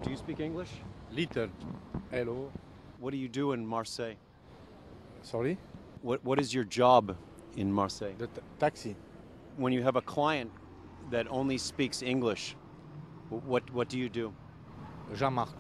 Do you speak English? Little. Hello. What do you do in Marseille? Sorry? What is your job in Marseille? The taxi. When you have a client that only speaks English, what do you do? Jean-Marc.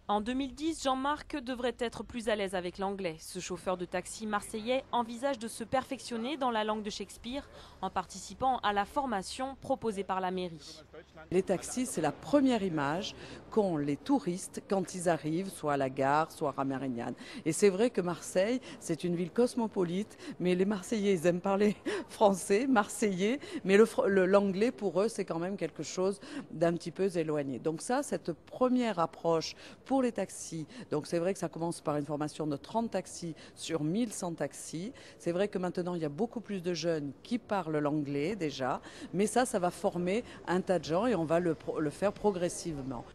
En 2010, Jean-Marc devrait être plus à l'aise avec l'anglais. Ce chauffeur de taxi marseillais envisage de se perfectionner dans la langue de Shakespeare en participant à la formation proposée par la mairie. Les taxis, c'est la première image qu'ont les touristes quand ils arrivent, soit à la gare, soit à Mérignane. Et c'est vrai que Marseille, c'est une ville cosmopolite, mais les Marseillais, ils aiment parler français, marseillais, mais l'anglais, pour eux, c'est quand même quelque chose d'un petit peu éloigné. Donc ça, cette première approche pour les taxis, donc c'est vrai que ça commence par une formation de 30 taxis sur 1100 taxis. C'est vrai que maintenant, il y a beaucoup plus de jeunes qui parlent l'anglais déjà, mais ça va former un tas de gens et on va le faire progressivement.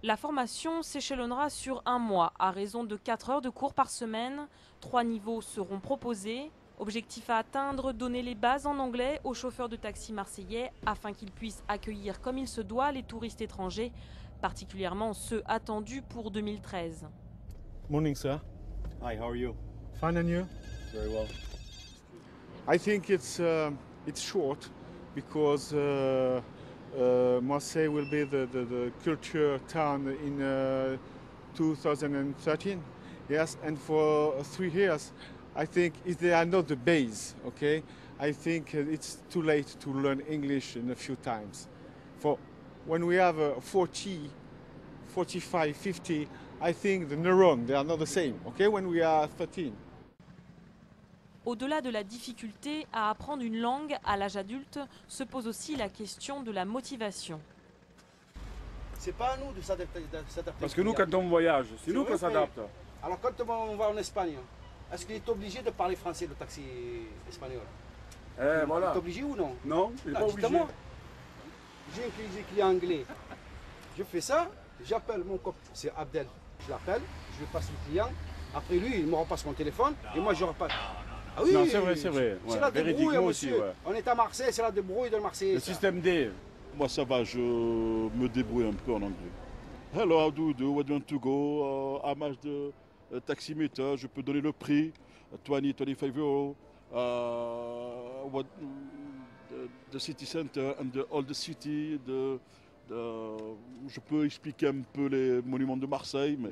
La formation s'échelonnera sur un mois à raison de 4 heures de cours par semaine. 3 niveaux seront proposés. Objectif à atteindre, donner les bases en anglais aux chauffeurs de taxi marseillais afin qu'ils puissent accueillir comme il se doit les touristes étrangers, particulièrement ceux attendus pour 2013. Morning, sir. Hi, how are you? Fine, and you? Very well. I think it's short because Marseille will be the culture town in 2013. Yes, and for 3 years, I think if they are not the base, okay, I think it's too late to learn English in a few times. For when we have 40, 45, 50, I think the neurons, they are not the same, okay, when we are 13. Au-delà de la difficulté à apprendre une langue à l'âge adulte, se pose aussi la question de la motivation. C'est pas à nous de s'adapter. Parce que nous, quand on voyage, c'est nous qu'on s'adapte. Alors quand on va en Espagne, est-ce qu'il est obligé de parler français, le taxi espagnol? Voilà. Il est obligé ou non? Non, il n'est pas obligé. J'ai un client anglais. Je fais ça, j'appelle mon copain, c'est Abdel. Je l'appelle, je lui passe le client. Après lui, il me repasse mon téléphone et moi je repasse. Ah oui, non, c'est vrai, c'est vrai. C'est la débrouille, monsieur. Aussi, ouais. On est à Marseille, c'est la débrouille de Marseille. Le système D. Moi, ça va, je me débrouille un peu en anglais. Hello, how do you do? Where do you want to go? How much the taximeter? Je peux donner le prix. 20, 25 euros. What the city center and the old city. Je peux expliquer un peu les monuments de Marseille. Mais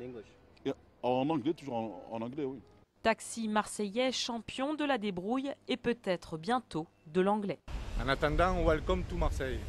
en anglais, toujours en anglais, oui. Taxi marseillais champion de la débrouille et peut-être bientôt de l'anglais. En attendant, welcome to Marseille.